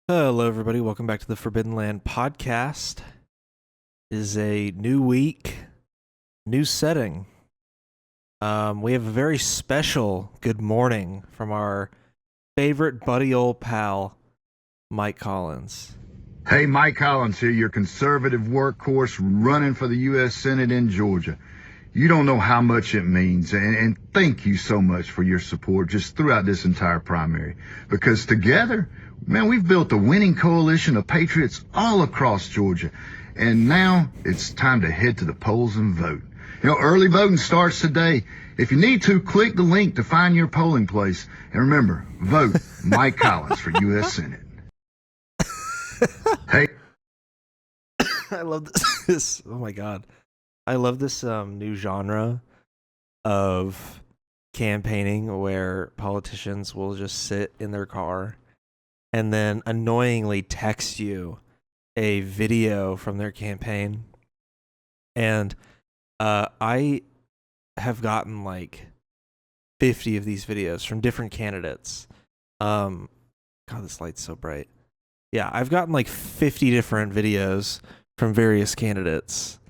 Hello, everybody. Welcome back to the Forbidden Land podcast. It is a new week, new setting. We have a very special good morning from our favorite buddy old pal, Mike Collins. Hey, Mike Collins here, your conservative workhorse running for the U.S. Senate in Georgia. You don't know how much it means, and thank you so much for your support just throughout this entire primary. Because together, man, we've built a winning coalition of patriots all across Georgia. And now it's time to head to the polls and vote. Early voting starts today. If you need to, click the link to find your polling place. And remember, vote Mike Collins for U.S. Senate. Hey. I love this. Oh my god. I love this new genre of campaigning where politicians will just sit in their car and then annoyingly text you a video from their campaign. And I have gotten like 50 of these videos from different candidates. God, this light's so bright. Yeah, I've gotten like 50 different videos from various candidates.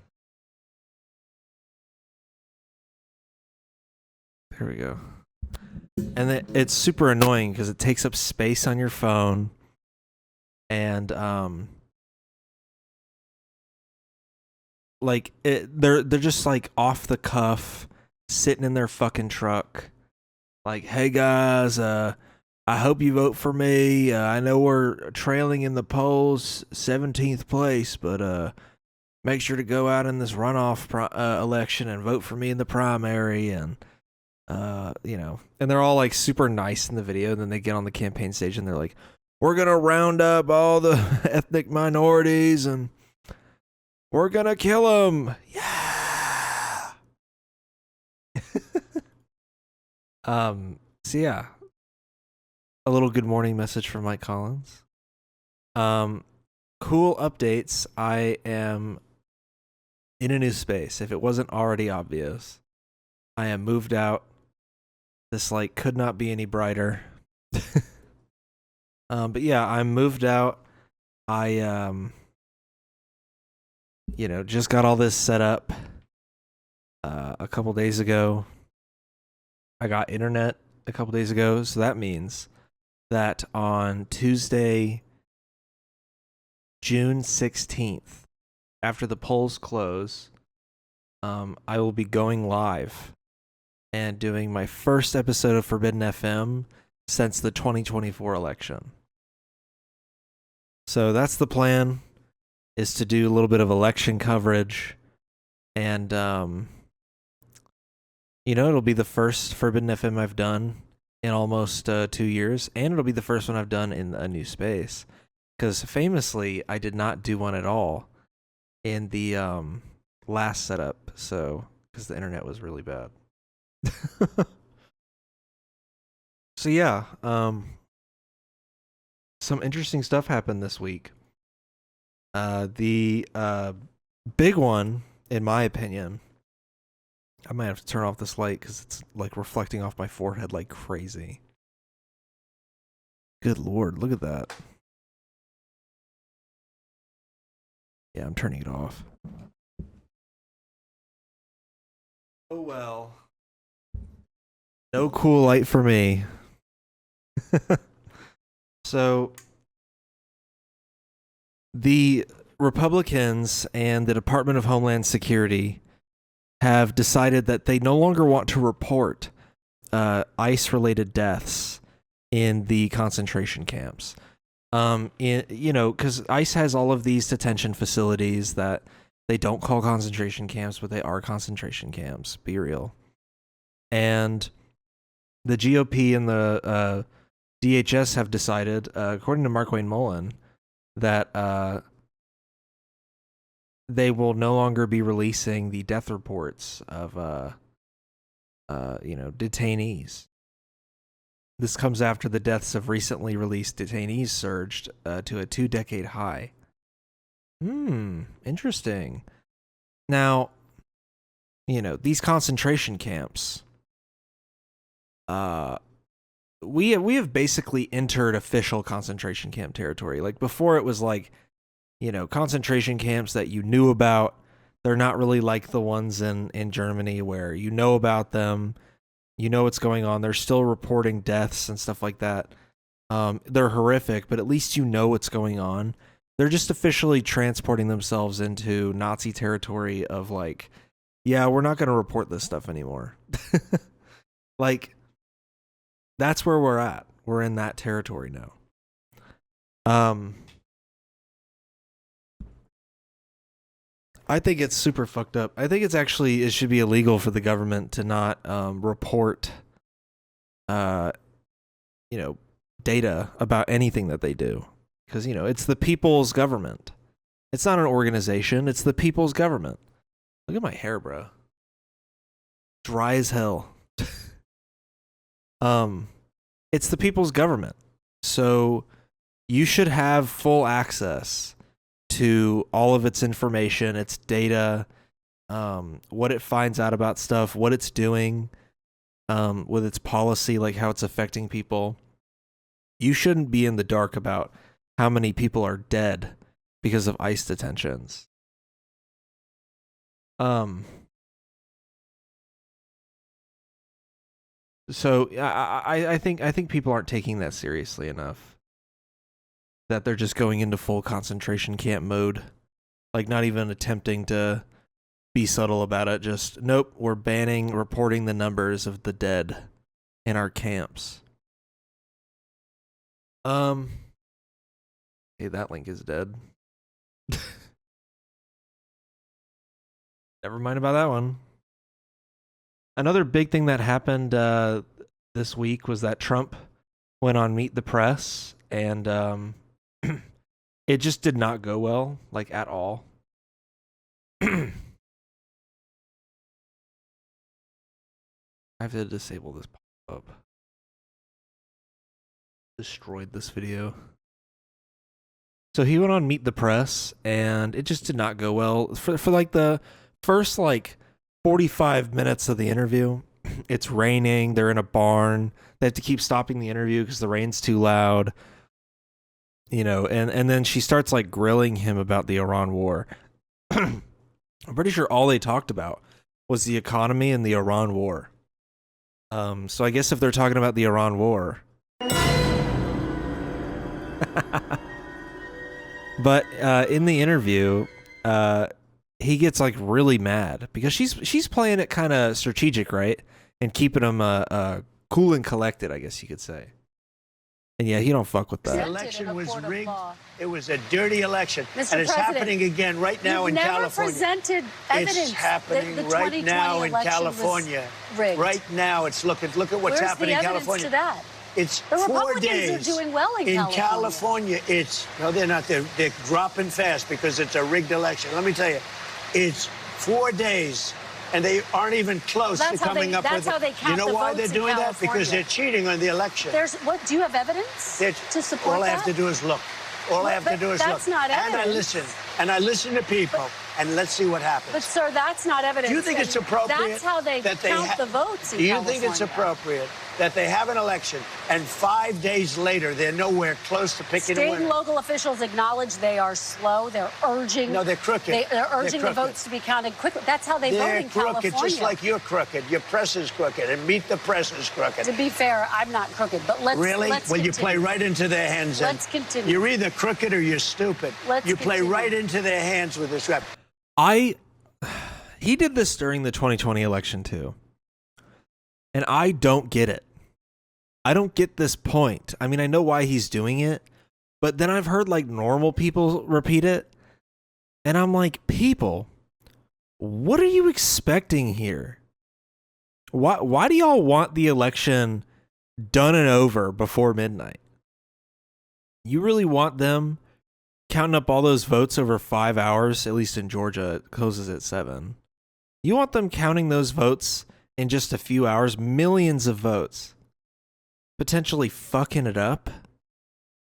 There we go. And it's super annoying because it takes up space on your phone. And like they're just like off the cuff, sitting in their fucking truck. Like, hey guys, I hope you vote for me. I know we're trailing in the polls, 17th place, but make sure to go out in this runoff election and vote for me in the primary. And and they're all like super nice in the video. And then they get on the campaign stage and they're like, we're gonna round up all the ethnic minorities and we're gonna kill them. Yeah. So yeah, a little good morning message from Mike Collins. Cool updates. I am in a new space. If it wasn't already obvious, I am moved out. This like could not be any brighter. But yeah, I'm moved out. I just got all this set up a couple days ago. I got internet a couple days ago, so that means that on Tuesday, June 16th, after the polls close, I will be going live and doing my first episode of Forbidden FM since the 2024 election. So that's the plan, is to do a little bit of election coverage. And, it'll be the first Forbidden FM I've done in almost 2 years. And it'll be the first one I've done in a new space. Because famously, I did not do one at all in the last setup. So, because the internet was really bad. So yeah, some interesting stuff happened this week. The big one, in my opinion, I might have to turn off this light because it's like reflecting off my forehead like crazy. Good lord, look at that. Yeah, I'm turning it off. Oh well. No cool light for me. So, the Republicans and the Department of Homeland Security have decided that they no longer want to report ICE-related deaths in the concentration camps. Because ICE has all of these detention facilities that they don't call concentration camps, but they are concentration camps. Be real. And the GOP and the DHS have decided, according to Mark Wayne Mullen, that they will no longer be releasing the death reports of detainees. This comes after the deaths of recently released detainees surged to a 2-decade high. Interesting. Now, these concentration camps, we have basically entered official concentration camp territory. Like before, it was like, you know, concentration camps that you knew about. They're not really like the ones in Germany where you know about them, you know what's going on. They're still reporting deaths and stuff like that. They're horrific, but at least you know what's going on. They're just officially transporting themselves into Nazi territory of like, yeah, we're not going to report this stuff anymore. Like, that's where we're at. We're in that territory now. I think it's super fucked up. I think it should be illegal for the government to not report, you know, data about anything that they do. Because, you know, it's the people's government. It's not an organization. It's the people's government. Look at my hair, bro. Dry as hell. It's the people's government. So you should have full access to all of its information, its data, what it finds out about stuff, what it's doing, with its policy, like how it's affecting people. You shouldn't be in the dark about how many people are dead because of ICE detentions. So I think people aren't taking that seriously enough. That they're just going into full concentration camp mode, like not even attempting to be subtle about it. Just nope, we're banning reporting the numbers of the dead in our camps. Hey, that link is dead. Never mind about that one. Another big thing that happened this week was that Trump went on Meet the Press, and it just did not go well, like at all. I have to disable this pop-up. Destroyed this video. So he went on Meet the Press, and it just did not go well. For like the first like 45 minutes of the interview, it's raining, they're in a barn, they have to keep stopping the interview because the rain's too loud. You know, and then she starts like grilling him about the Iran war. I'm pretty sure all they talked about was the economy and the Iran war. So I guess if they're talking about the Iran war. But in the interview, he gets like really mad because she's playing it kind of strategic, right? And keeping him cool and collected, I guess you could say. And yeah, he don't fuck with that. The election was rigged. It was a dirty election. And it's happening again right now in California. Presented evidence. It's happening right now in California. Right now, look at what's happening in California. To that? It's the 4 Republicans days. are doing well in California. No, they're not. They're dropping fast because it's a rigged election. Let me tell you, it's 4 days. And they aren't even close to coming up with it. You know why they're doing that? Because they're cheating on the election. Do you have evidence to support that? All I have to do is look. All I have to do is look. That's not evidence. And I listen to people, and let's see what happens. But, sir, that's not evidence. Do you think it's appropriate? That's how they count the votes in California. Do you think it's appropriate that they have an election, and 5 days later they're nowhere close to picking a winner? State and local officials acknowledge they are slow. They're urging. No, they're crooked. They're urging the votes to be counted quickly. That's how they vote in California. They're crooked, just like you're crooked. Your press is crooked, and Meet the Press is crooked. To be fair, I'm not crooked, but let's Really? Let's Well, continue. you play right into their hands. Let's continue. You're either crooked or you're stupid. You play right into their hands with this rap. He did this during the 2020 election too. And I don't get it. I don't get this point. I mean, I know why he's doing it, but then I've heard like normal people repeat it. And I'm like, people, what are you expecting here? Why do y'all want the election done and over before midnight? You really want them counting up all those votes over 5 hours? At least in Georgia, it closes at 7. You want them counting those votes in just a few hours? Millions of votes. Potentially fucking it up?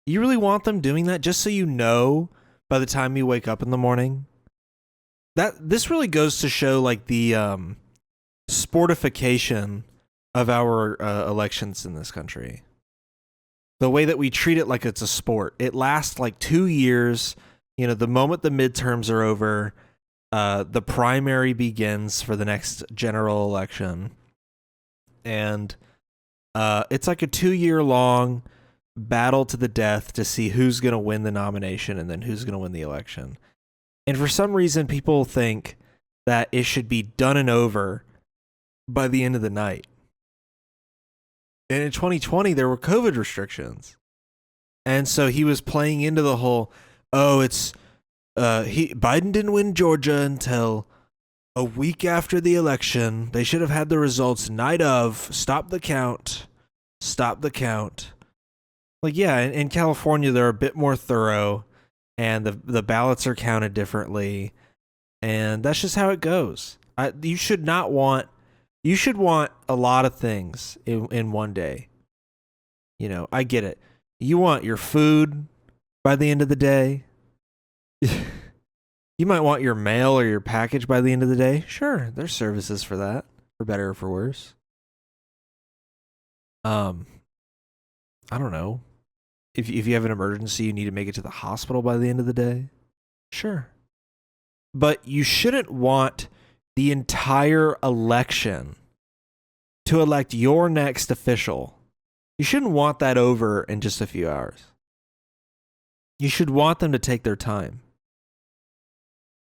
You really want them doing that just so you know by the time you wake up in the morning? This really goes to show like the sportification of our elections in this country. the way that we treat it like it's a sport. It lasts like 2 years. You know, the moment the midterms are over, the primary begins for the next general election. And it's like a 2-year long battle to the death to see who's going to win the nomination and then who's going to win the election. And for some reason, people think that it should be done and over by the end of the night. And in 2020, there were COVID restrictions. And so he was playing into the whole, Biden didn't win Georgia until a week after the election. They should have had the results night of. Stop the count. Stop the count. Like, yeah, in California, they're a bit more thorough, and the ballots are counted differently. And that's just how it goes. You should want a lot of things in one day. You know, I get it. You want your food by the end of the day. You might want your mail or your package by the end of the day. Sure, there's services for that, for better or for worse. I don't know. If you have an emergency, you need to make it to the hospital by the end of the day. Sure. But you shouldn't want the entire election to elect your next official. You shouldn't want that over in just a few hours. You should want them to take their time.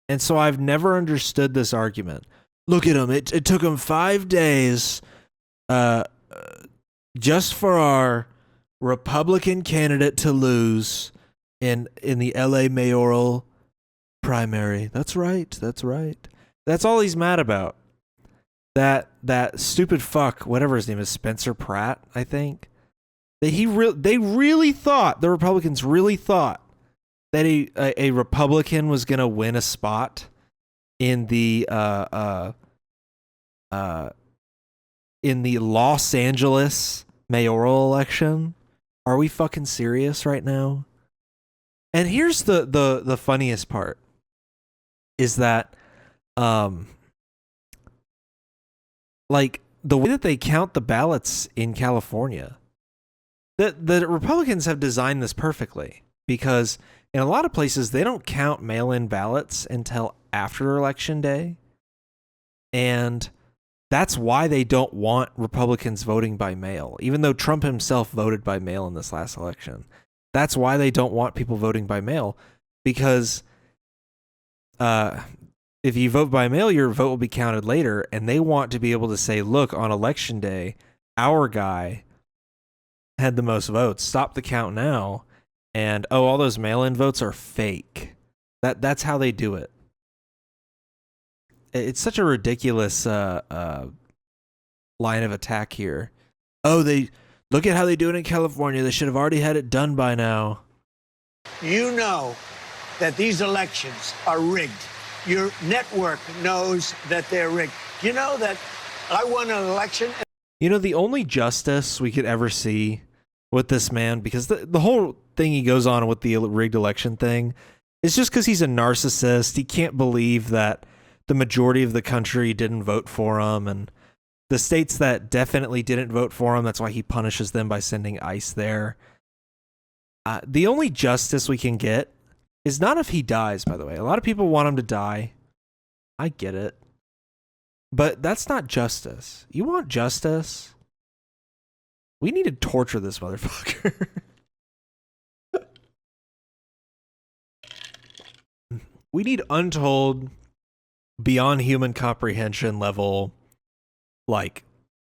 And so I've never understood this argument. Look at them. It took them 5 days just for our Republican candidate to lose in the LA mayoral primary. That's right. That's right. That's all he's mad about. That stupid fuck, whatever his name is, Spencer Pratt, I think. They really thought, the Republicans really thought that a Republican was going to win a spot in the Los Angeles mayoral election. Are we fucking serious right now? And here's the funniest part is that like the way that they count the ballots in California, the Republicans have designed this perfectly, because in a lot of places they don't count mail-in ballots until after election day. And that's why they don't want Republicans voting by mail, even though Trump himself voted by mail in this last election. That's why they don't want people voting by mail, because if you vote by mail, your vote will be counted later, and they want to be able to say, look, on election day, our guy had the most votes. Stop the count now. And, all those mail-in votes are fake. That's how they do it. It's such a ridiculous line of attack here. They look at how they do it in California. They should have already had it done by now. You know that these elections are rigged. Your network knows that they're rigged. You know that I won an election. You know, the only justice we could ever see with this man, because the whole thing he goes on with the rigged election thing is just because he's a narcissist. He can't believe that the majority of the country didn't vote for him, and the states that definitely didn't vote for him, that's why he punishes them by sending ICE there. The only justice we can get is not if he dies, by the way. A lot of people want him to die. I get it. But that's not justice. You want justice? We need to torture this motherfucker. We need untold, beyond human comprehension level, like,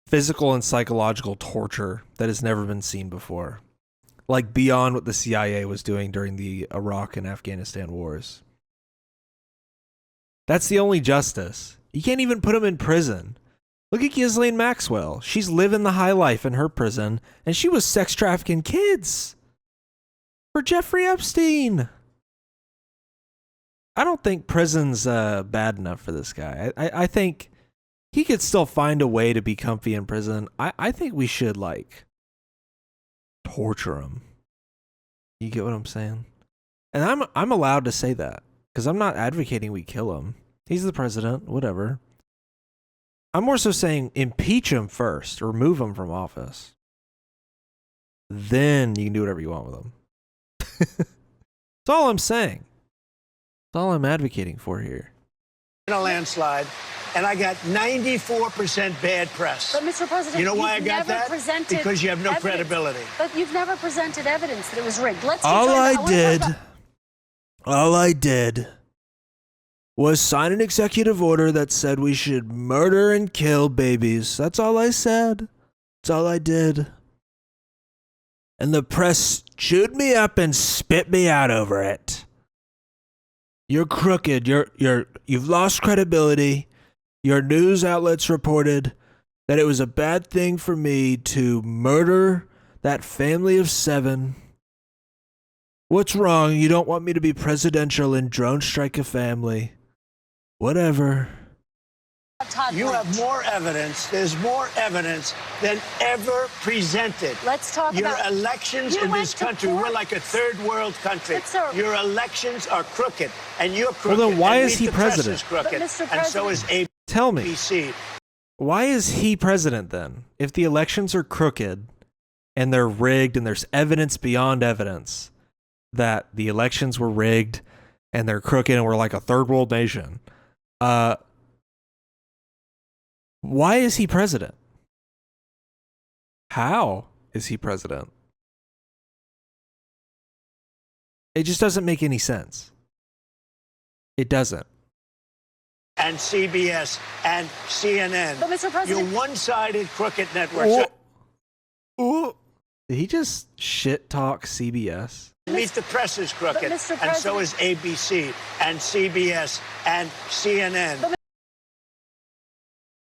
physical and psychological torture that has never been seen before. Like, beyond what the CIA was doing during the Iraq and Afghanistan wars. That's the only justice. You can't even put him in prison. Look at Ghislaine Maxwell. She's living the high life in her prison, and she was sex trafficking kids for Jeffrey Epstein. I don't think prison's bad enough for this guy. I think he could still find a way to be comfy in prison. I think we should, like, torture him. You get what I'm saying? And I'm allowed to say that, because I'm not advocating we kill him. He's the president, whatever. I'm more so saying impeach him first, remove him from office. then you can do whatever you want with them. That's all I'm saying. That's all I'm advocating for here. In a landslide, and I got 94% bad press. But, Mr. President, you know why I got that? Because you have no evidence. credibility. But you've never presented evidence that it was rigged. All I did was sign an executive order that said we should murder and kill babies. That's all I said. That's all I did. And the press chewed me up and spit me out over it. You're crooked. You've lost credibility. Your news outlets reported that it was a bad thing for me to murder that family of 7. What's wrong? You don't want me to be presidential and drone strike a family. Whatever. You have more evidence. There's more evidence than ever presented. Let's talk your about... Your elections in this country, we're like a third world country. Your elections are crooked, and you're crooked. Well, then why is he president? Is crooked, and so is ABC. Tell me, why is he president then? If the elections are crooked and they're rigged and there's evidence beyond evidence that the elections were rigged and they're crooked and we're like a third world nation, why is he president? How is he president? It just doesn't make any sense. It doesn't. And CBS and CNN. But, Mr. President, your one-sided crooked networks. Did he just shit talk CBS? Meet the press is crooked, and so is ABC and CBS and CNN.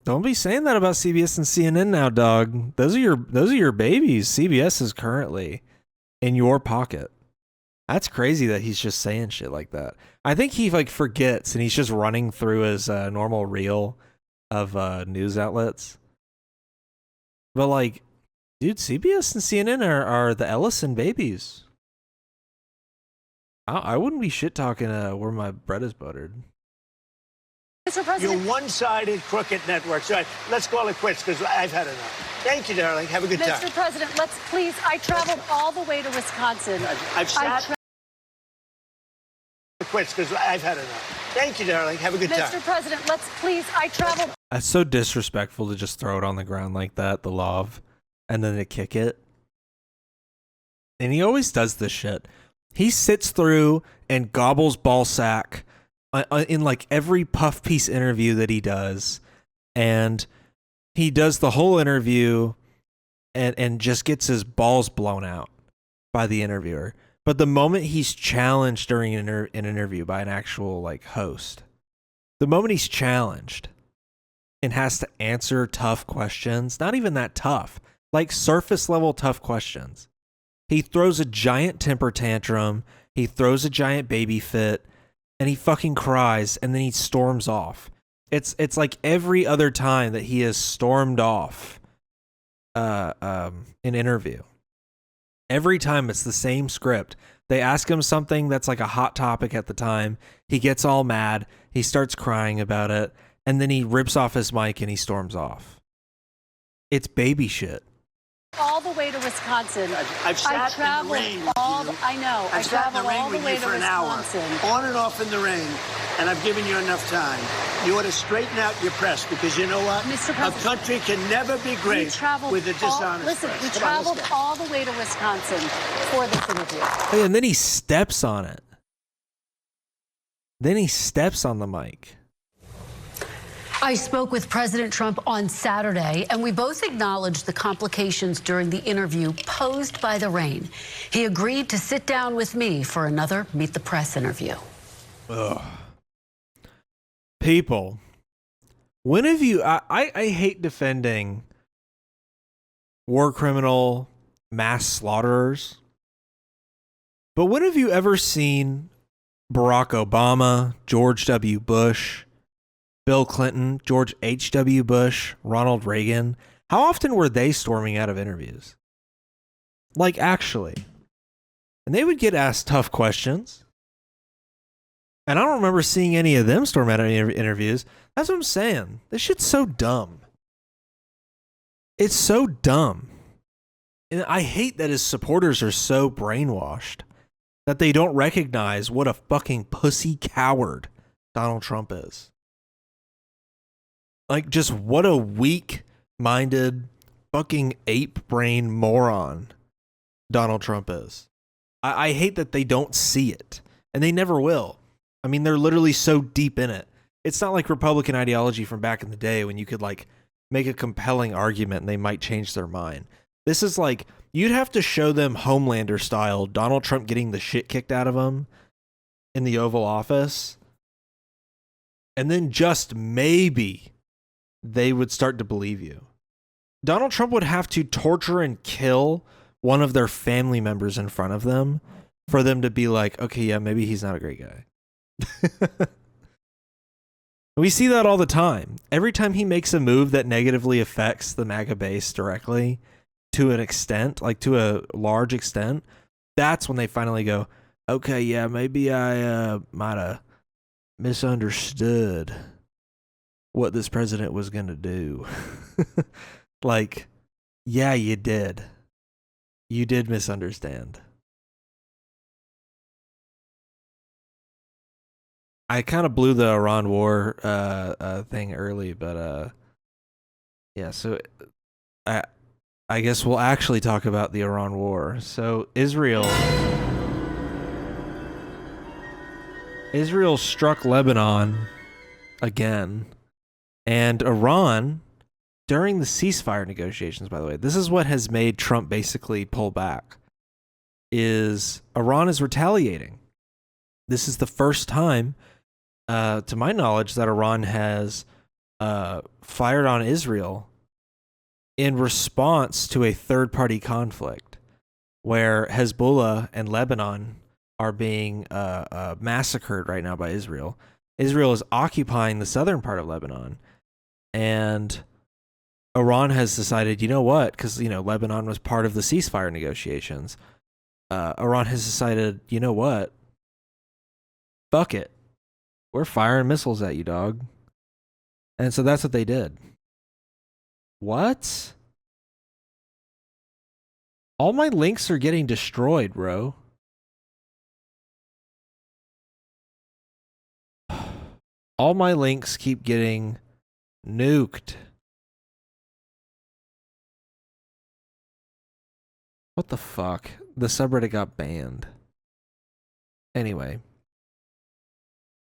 Don't be saying that about CBS and CNN now, dog. Those are your babies. CBS is currently in your pocket. That's crazy that he's just saying shit like that. I think he forgets and he's just running through his normal reel of news outlets. But dude, CBS and CNN are the Ellison babies. I wouldn't be shit talking where my bread is buttered. Mr. President. Your one-sided crooked networks. All right, let's call it quits because I've had enough. Thank you, darling. Have a good time. Mr. President, let's please. I traveled all the way to Wisconsin. Quits because I've had enough. Thank you, darling. Have a good time. Mr. President, let's please. I traveled. That's so disrespectful to just throw it on the ground like that, the love, and then to kick it. And he always does this shit. He sits through and gobbles ballsack in every puff piece interview that he does, and he does the whole interview and just gets his balls blown out by the interviewer. But the moment he's challenged during an interview by an actual host, the moment he's challenged and has to answer tough questions, not even that tough, surface level tough questions, he throws a giant temper tantrum, he throws a giant baby fit, and he fucking cries, and then he storms off. It's like every other time that he has stormed off an interview. Every time it's the same script. They ask him something that's a hot topic at the time. He gets all mad. He starts crying about it, and then he rips off his mic and he storms off. It's baby shit. All the way to Wisconsin. I've sat in the rain. I know. I've sat in the rain with you for an hour, on and off in the rain, and I've given you enough time. You ought to straighten out your press because you know what? Mr. President, a country can never be great with a dishonest press. We traveled all the way to Wisconsin for this interview. Hey, and then he steps on it. Then he steps on the mic. I spoke with President Trump on Saturday, and we both acknowledged the complications during the interview posed by the rain. He agreed to sit down with me for another Meet the Press interview. Ugh. People, when have you... I hate defending war criminal mass slaughterers, but when have you ever seen Barack Obama, George W. Bush, Bill Clinton, George H.W. Bush, Ronald Reagan? How often were they storming out of interviews? Actually. And they would get asked tough questions. And I don't remember seeing any of them storm out of interviews. That's what I'm saying. This shit's so dumb. It's so dumb. And I hate that his supporters are so brainwashed that they don't recognize what a fucking pussy coward Donald Trump is. Like, just what a weak-minded fucking ape-brain moron Donald Trump is. I hate that they don't see it, and they never will. I mean, they're literally so deep in it. It's not like Republican ideology from back in the day when you could, like, make a compelling argument and they might change their mind. This is like, you'd have to show them Homelander style Donald Trump getting the shit kicked out of him in the Oval Office, and then just maybe they would start to believe you. Donald Trump would have to torture and kill one of their family members in front of them for them to be like, okay, yeah, maybe he's not a great guy. We see that all the time. Every time he makes a move that negatively affects the MAGA base directly, to an extent, like to a large extent, that's when they finally go, okay, yeah, maybe I might have misunderstood what this president was going to do. Like, yeah, you did. You did misunderstand. I kind of blew the Iran war thing early, but yeah, so I guess we'll actually talk about the Iran war. So Israel struck Lebanon again, and Iran, during the ceasefire negotiations, by the way, this is what has made Trump basically pull back, is Iran is retaliating. This is the first time, to my knowledge, that Iran has fired on Israel in response to a third-party conflict where Hezbollah and Lebanon are being massacred right now by Israel. Israel is occupying the southern part of Lebanon, and Iran has decided, you know what, because, you know, Lebanon was part of the ceasefire negotiations. Iran has decided, you know what, fuck it. We're firing missiles at you, dog. And so that's what they did. What? All my links are getting destroyed, bro. All my links keep getting nuked. What the fuck? The subreddit got banned. Anyway.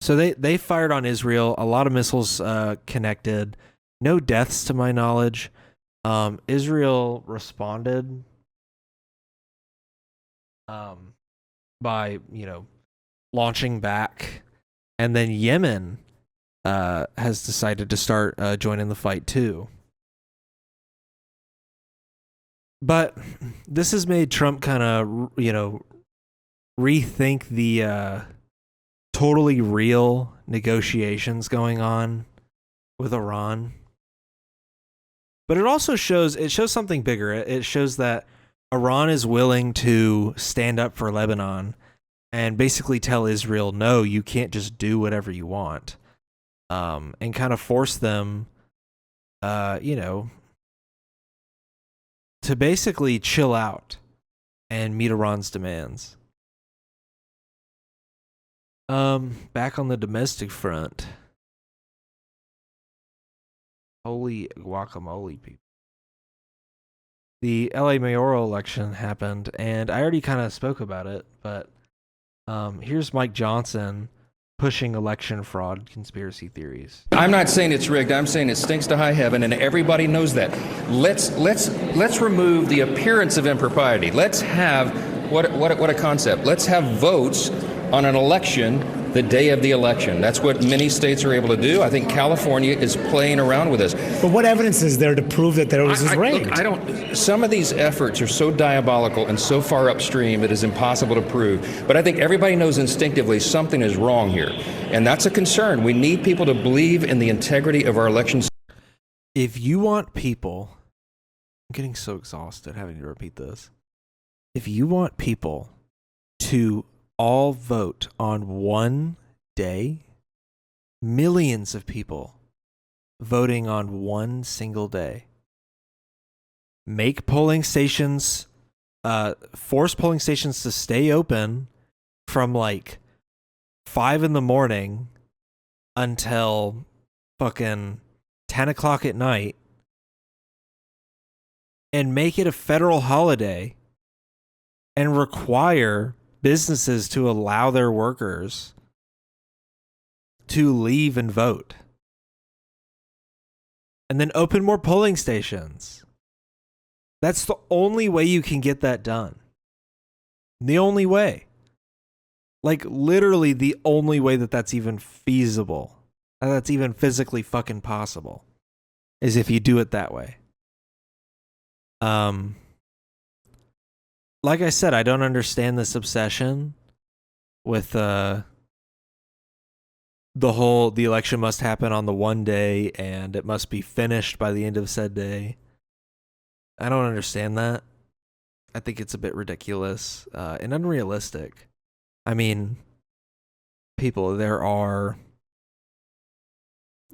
So they fired on Israel. A lot of missiles connected. No deaths to my knowledge. Israel responded by, you know, launching back. And then Yemen has decided to start joining the fight too. But this has made Trump kind of, you know, rethink the totally real negotiations going on with Iran. But it also shows something bigger. It shows that Iran is willing to stand up for Lebanon and basically tell Israel, no, you can't just do whatever you want. And kind of force them, you know, to basically chill out and meet Iran's demands. Back on the domestic front. Holy guacamole, people. The LA mayoral election happened, and I already kind of spoke about it, but here's Mike Johnson pushing election fraud conspiracy theories. I'm not saying it's rigged. I'm saying it stinks to high heaven, and everybody knows that. Let's remove the appearance of impropriety. Let's have what a concept. Let's have votes on an election the day of the election. That's what many states are able to do. I think California is playing around with this. But what evidence is there to prove that there was rigged? Look, some of these efforts are so diabolical and so far upstream it is impossible to prove. But I think everybody knows instinctively something is wrong here. And that's a concern. We need people to believe in the integrity of our elections. If you want people, I'm getting so exhausted having to repeat this. If you want people to all vote on one day, millions of people voting on one single day, make polling stations, force polling stations to stay open from like 5 a.m. until fucking 10 o'clock at night, and make it a federal holiday and require businesses to allow their workers to leave and vote. And then open more polling stations. That's the only way you can get that done. The only way. Like, literally the only way that that's even feasible, and that's even physically fucking possible, is if you do it that way. Like I said, I don't understand this obsession with the election must happen on the one day and it must be finished by the end of said day. I don't understand that. I think it's a bit ridiculous and unrealistic. I mean, people, there are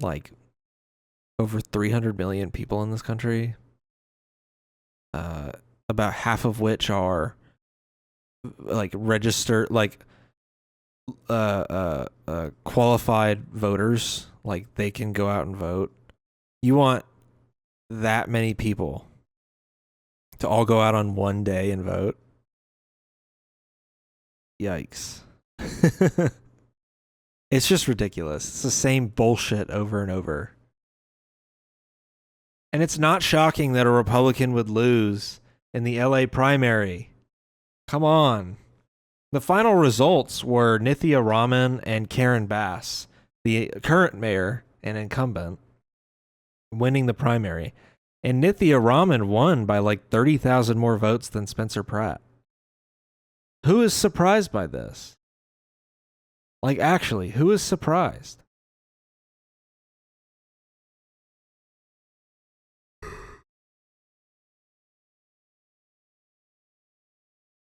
like over 300 million people in this country. About half of which are like registered, like qualified voters, like they can go out and vote. You want that many people to all go out on one day and vote? Yikes. It's just ridiculous. It's the same bullshit over and over. And it's not shocking that a Republican would lose in the LA primary. Come on. The final results were Nithya Raman and Karen Bass, the current mayor and incumbent, winning the primary. And Nithya Raman won by like 30,000 more votes than Spencer Pratt. Who is surprised by this? Like, actually, who is surprised?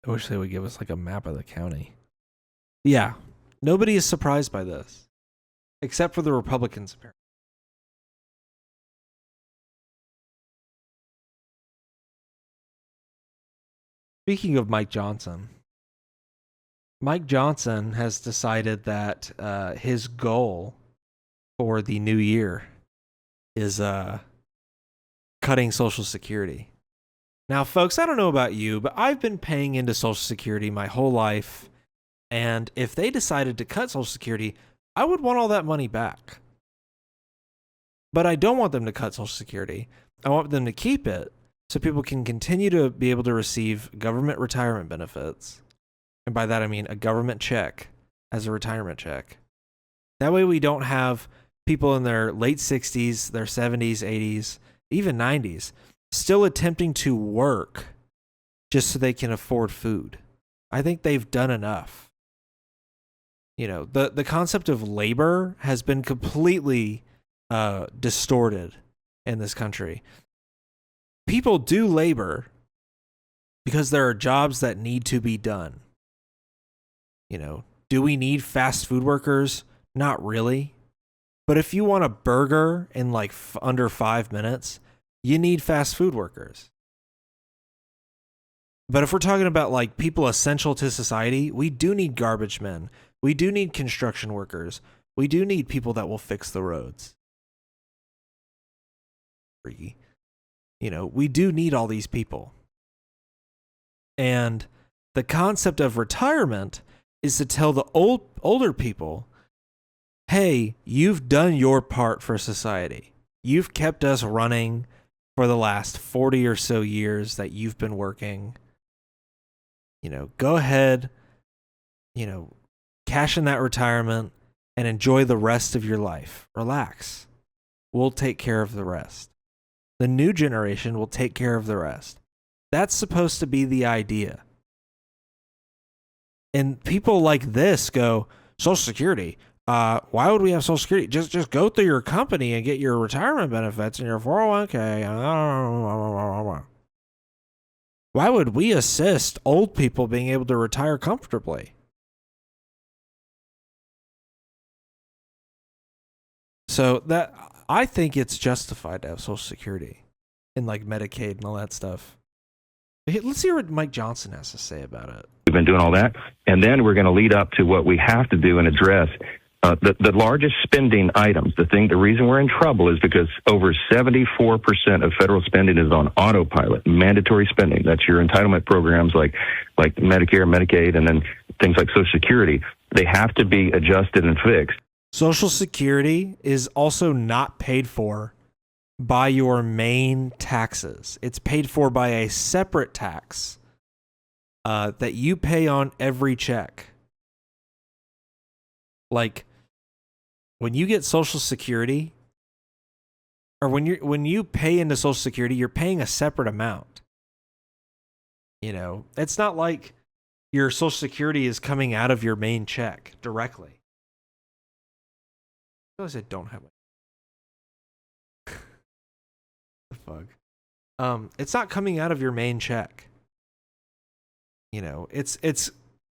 I wish they would give us like a map of the county. Yeah, nobody is surprised by this, except for the Republicans, apparently. Speaking of Mike Johnson has decided that his goal for the new year is cutting Social Security. Now, folks, I don't know about you, but I've been paying into Social Security my whole life. And if they decided to cut Social Security, I would want all that money back. But I don't want them to cut Social Security. I want them to keep it so people can continue to be able to receive government retirement benefits. And by that, I mean a government check as a retirement check. That way we don't have people in their late 60s, their 70s, 80s, even 90s, still attempting to work just so they can afford food. I think they've done enough. You know, the concept of labor has been completely distorted in this country. People do labor because there are jobs that need to be done. You know, do we need fast food workers? Not really. But if you want a burger in like under 5 minutes, you need fast food workers. But if we're talking about like people essential to society, we do need garbage men. We do need construction workers. We do need people that will fix the roads. You know, we do need all these people. And the concept of retirement is to tell the older people, hey, you've done your part for society. You've kept us running for the last 40 or so years that you've been working. You know, go ahead, you know, cash in that retirement and enjoy the rest of your life. Relax. We'll take care of the rest. The new generation will take care of the rest. That's supposed to be the idea. And people like this go, Social Security. Why would we have Social Security? Just go through your company and get your retirement benefits and your 401k. Why would we assist old people being able to retire comfortably? So that I think it's justified to have Social Security. and like Medicaid and all that stuff. Let's hear what Mike Johnson has to say about it. We've been doing all that, and then we're going to lead up to what we have to do and address. The largest spending items, the reason we're in trouble is because over 74% of federal spending is on autopilot, mandatory spending. That's your entitlement programs like Medicare, Medicaid, and then things like Social Security. They have to be adjusted and fixed. Social Security is also not paid for by your main taxes. It's paid for by a separate tax that you pay on every check. Like, when you get Social Security, or when you pay into Social Security, you're paying a separate amount. You know, it's not like your Social Security is coming out of your main check directly. I realize I don't have it. The fuck? It's not coming out of your main check. You know, it's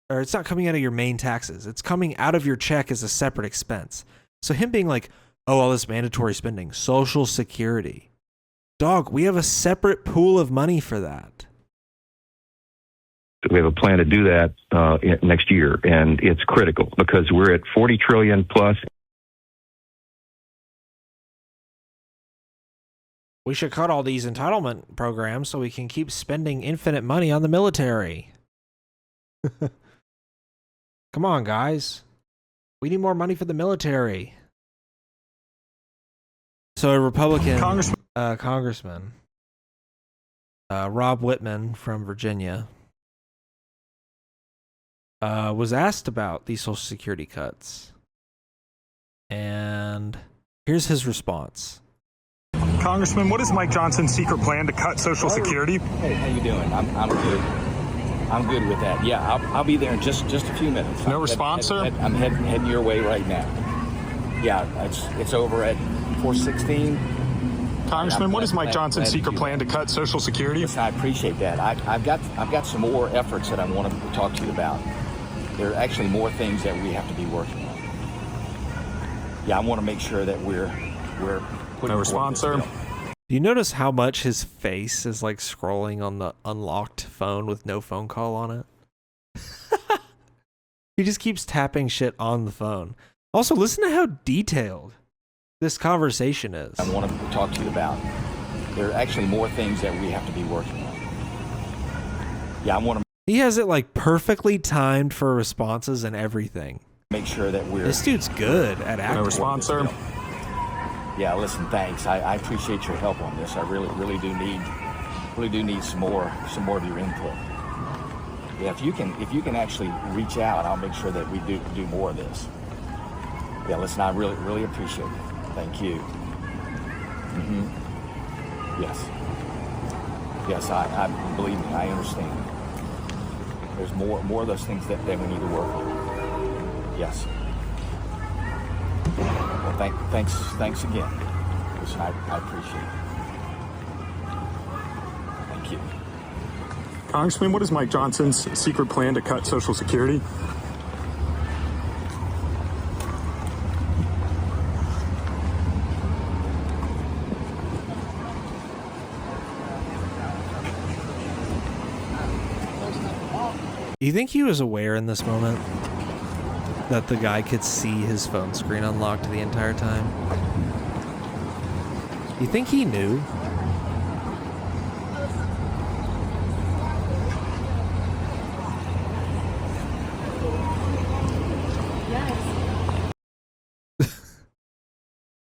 not coming out of your main taxes. It's coming out of your check as a separate expense. So him being like, oh, all this mandatory spending, Social Security. Dog, we have a separate pool of money for that. We have a plan to do that next year, and it's critical because we're at $40 trillion plus. We should cut all these entitlement programs so we can keep spending infinite money on the military. Come on, guys. We need more money for the military. So a Republican congressman, Rob Whitman from Virginia, was asked about these Social Security cuts. And here's his response. Congressman, what is Mike Johnson's secret plan to cut Social Security? Hey, how you doing? I'm good. I'm good with that. Yeah, I'll be there in just a few minutes. No response, sir? I'm heading your way right now. Yeah, it's over at 416. Congressman, what is Mike Johnson's secret plan to cut Social Security? Listen, I appreciate that. I've got some more efforts that I want to talk to you about. There are actually more things that we have to be working on. Yeah, I want to make sure that we're putting. No response, sir. Do you notice how much his face is like scrolling on the unlocked phone with no phone call on it? He just keeps tapping shit on the phone. Also, listen to how detailed this conversation is. I want to talk to you about. There are actually more things that we have to be working on. Yeah, I want to. He has it like perfectly timed for responses and everything. Make sure that we're. This dude's good at acting. No response, sir. Yeah, listen, thanks. I appreciate your help on this. I really do need some more of your input. Yeah, if you can actually reach out, I'll make sure that we do more of this. Yeah, listen, I really appreciate it. Thank you. Yes, I believe me, I understand. There's more of those things that we need to work on. Yes. Well, thanks again. Listen, I appreciate it. Thank you. Congressman, what is Mike Johnson's secret plan to cut Social Security? Do you think he was aware in this moment that the guy could see his phone screen unlocked the entire time? You think he knew?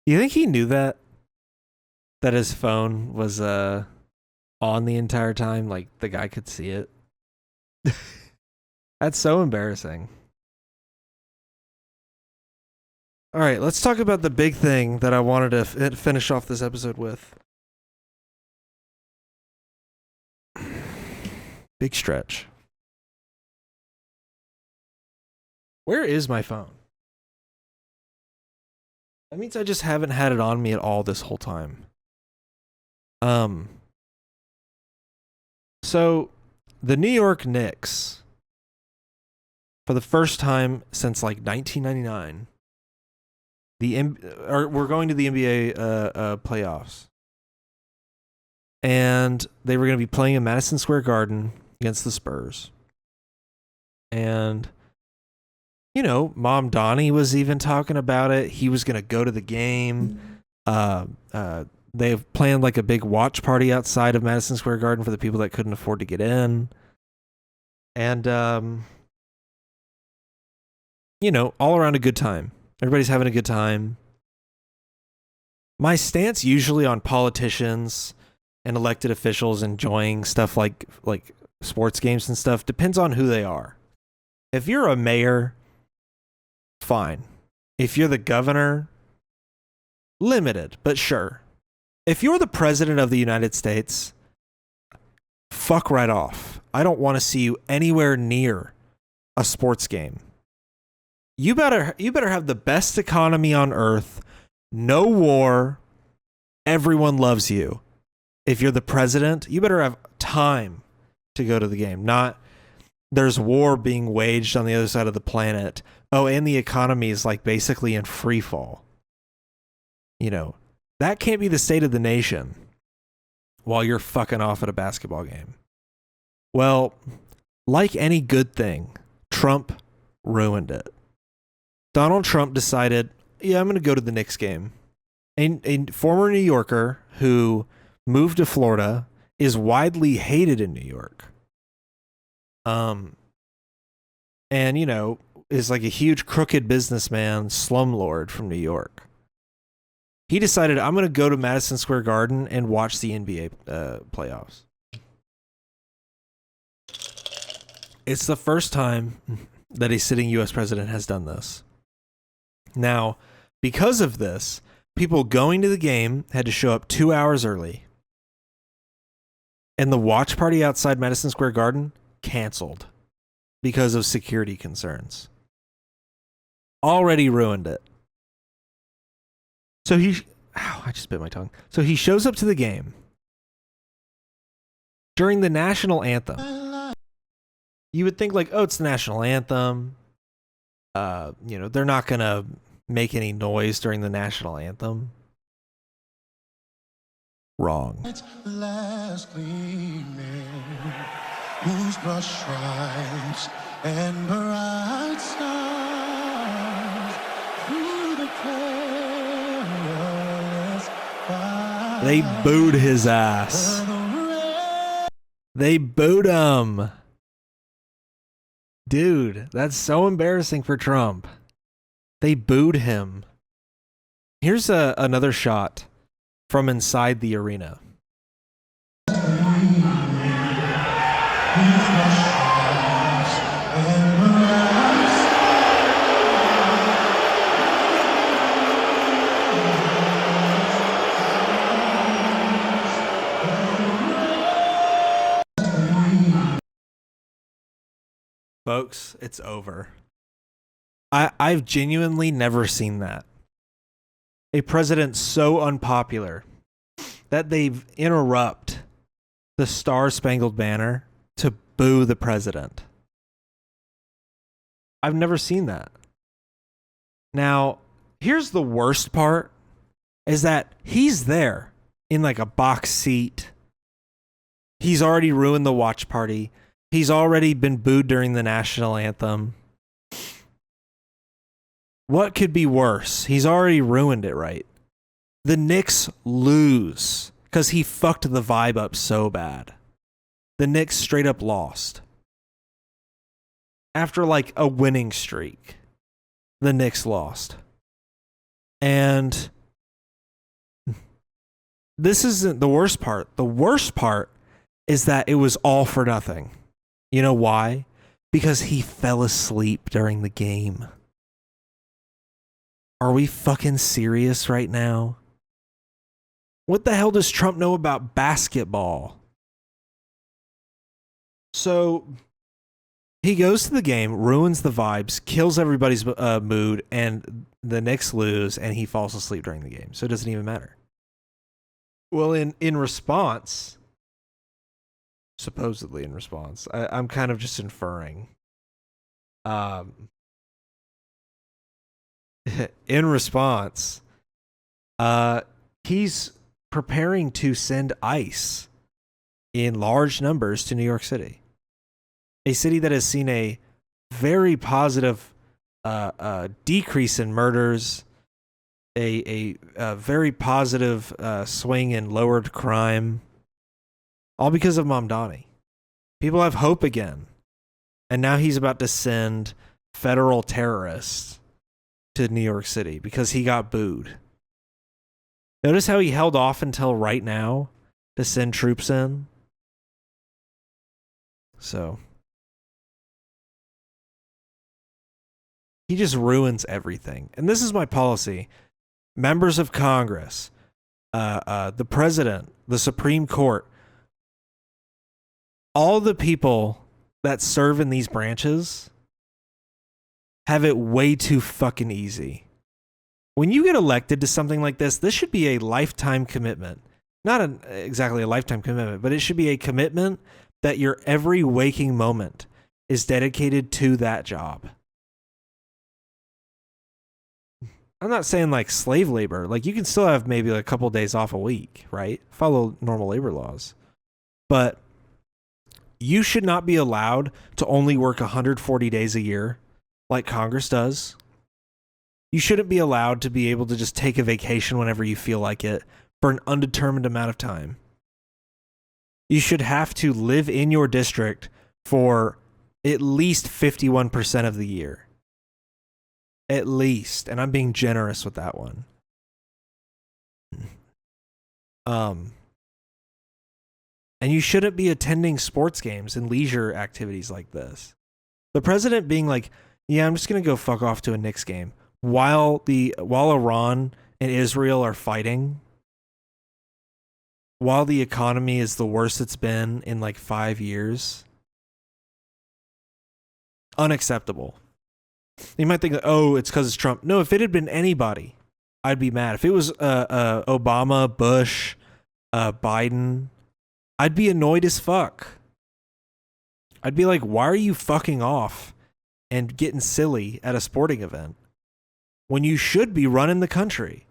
You think he knew that his phone was on the entire time, like the guy could see it? That's so embarrassing. All right, let's talk about the big thing that I wanted to finish off this episode with. Big stretch. Where is my phone? That means I just haven't had it on me at all this whole time. So the New York Knicks, for the first time since like 1999, we're going to the NBA playoffs. and they were going to be playing in Madison Square Garden against the Spurs. And, you know, Mom Donnie was even talking about it. He was going to go to the game. They've planned like a big watch party outside of Madison Square Garden for the people that couldn't afford to get in. And, you know, all around a good time. Everybody's having a good time. My stance usually on politicians and elected officials enjoying stuff like sports games and stuff depends on who they are. If you're a mayor, fine. If you're the governor, limited, but sure. If you're the president of the United States, fuck right off. I don't want to see you anywhere near a sports game. You better have the best economy on earth, no war, everyone loves you. If you're the president, you better have time to go to the game. Not there's war being waged on the other side of the planet. Oh, and the economy is like basically in free fall. You know, that can't be the state of the nation while you're fucking off at a basketball game. Well, like any good thing, Trump ruined it. Donald Trump decided, yeah, I'm going to go to the Knicks game. A former New Yorker who moved to Florida is widely hated in New York. And, you know, is like a huge crooked businessman, slumlord from New York. He decided, I'm going to go to Madison Square Garden and watch the NBA playoffs. It's the first time that a sitting U.S. president has done this. Now, because of this, people going to the game had to show up 2 hours early. And the watch party outside Madison Square Garden canceled because of security concerns. Already ruined it. So I just bit my tongue. So he shows up to the game during the national anthem. You would think like, oh, it's the national anthem. You know, they're not going to make any noise during the national anthem. Wrong. It's the last gleaming, whose brush stripes and bright stars through the careless fire. They booed his ass. They booed him. Dude, that's so embarrassing for Trump. They booed him. Here's another shot from inside the arena. Folks, it's over. I've genuinely never seen that. A president so unpopular that they interrupt the Star-Spangled Banner to boo the president. I've never seen that. Now, here's the worst part, is that he's there in like a box seat. He's already ruined the watch party. He's already been booed during the national anthem. What could be worse? He's already ruined it, right? The Knicks lose because he fucked the vibe up so bad. The Knicks straight up lost. After like a winning streak, the Knicks lost. And this isn't the worst part. The worst part is that it was all for nothing. You know why? Because he fell asleep during the game. Are we fucking serious right now? What the hell does Trump know about basketball? So he goes to the game, ruins the vibes, kills everybody's mood, and the Knicks lose, and he falls asleep during the game. So it doesn't even matter. Well, in response, supposedly in response, I'm kind of just inferring. In response, he's preparing to send ICE in large numbers to New York City, a city that has seen a very positive decrease in murders, a very positive swing in lowered crime, all because of Mamdani. People have hope again. And now he's about to send federal terrorists to New York City because he got booed. Notice how he held off until right now to send troops in. So he just ruins everything. And this is my policy. Members of Congress, the president, the Supreme Court, all the people that serve in these branches have it way too fucking easy. When you get elected to something like this should be a lifetime commitment. Not exactly a lifetime commitment, but it should be a commitment that your every waking moment is dedicated to that job. I'm not saying like slave labor. Like you can still have maybe like a couple days off a week, right? Follow normal labor laws. But you should not be allowed to only work 140 days a year like Congress does. You shouldn't be allowed to be able to just take a vacation whenever you feel like it for an undetermined amount of time. You should have to live in your district for at least 51% of the year. At least. And I'm being generous with that one. And you shouldn't be attending sports games and leisure activities like this. The president being like, yeah, I'm just going to go fuck off to a Knicks game while Iran and Israel are fighting, while the economy is the worst it's been in like 5 years. Unacceptable. You might think, oh, it's because it's Trump. No, if it had been anybody, I'd be mad. If it was Obama, Bush, Biden, I'd be annoyed as fuck. I'd be like, why are you fucking off and getting silly at a sporting event when you should be running the country?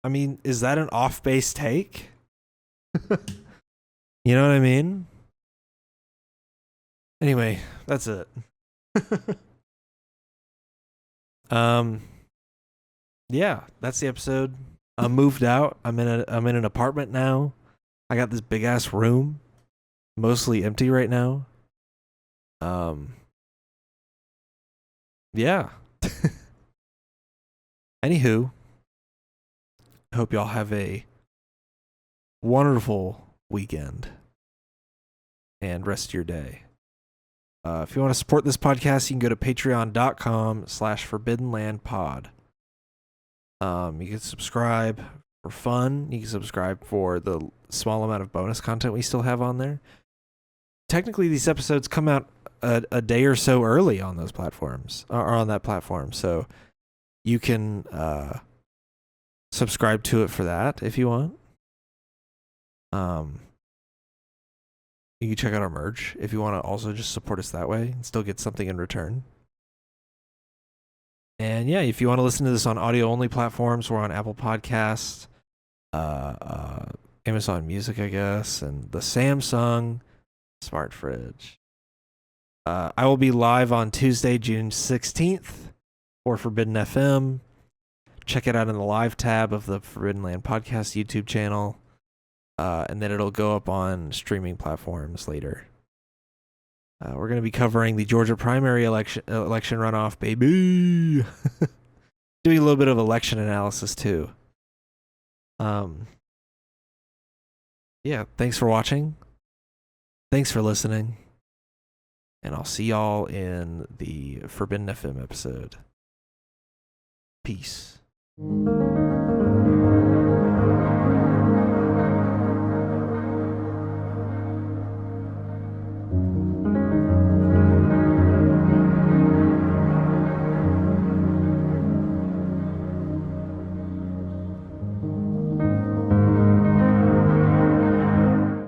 I mean, is that an off-base take? You know what I mean? Anyway, that's it. Yeah, that's the episode. I'm moved out. I'm in an apartment now. I got this big ass room, mostly empty right now. Yeah. Anywho, I hope y'all have a wonderful weekend and rest of your day. If you want to support this podcast, you can go to patreon.com/forbiddenlandpod. You can subscribe for fun. You can subscribe for the small amount of bonus content we still have on there. Technically, these episodes come out a day or so early on those platforms, or on that platform. So you can subscribe to it for that if you want. You can check out our merch if you want to also just support us that way and still get something in return. And yeah, if you want to listen to this on audio-only platforms, we're on Apple Podcasts, Amazon Music, I guess, and the Samsung Smart Fridge. I will be live on Tuesday, June 16th for Forbidden FM. Check it out in the live tab of the Forbidden Land Podcast YouTube channel. And then it'll go up on streaming platforms later. We're going to be covering the Georgia primary election runoff, baby. Doing a little bit of election analysis too. Yeah, thanks for watching. Thanks for listening. And I'll see y'all in the Forbidden FM episode. Peace.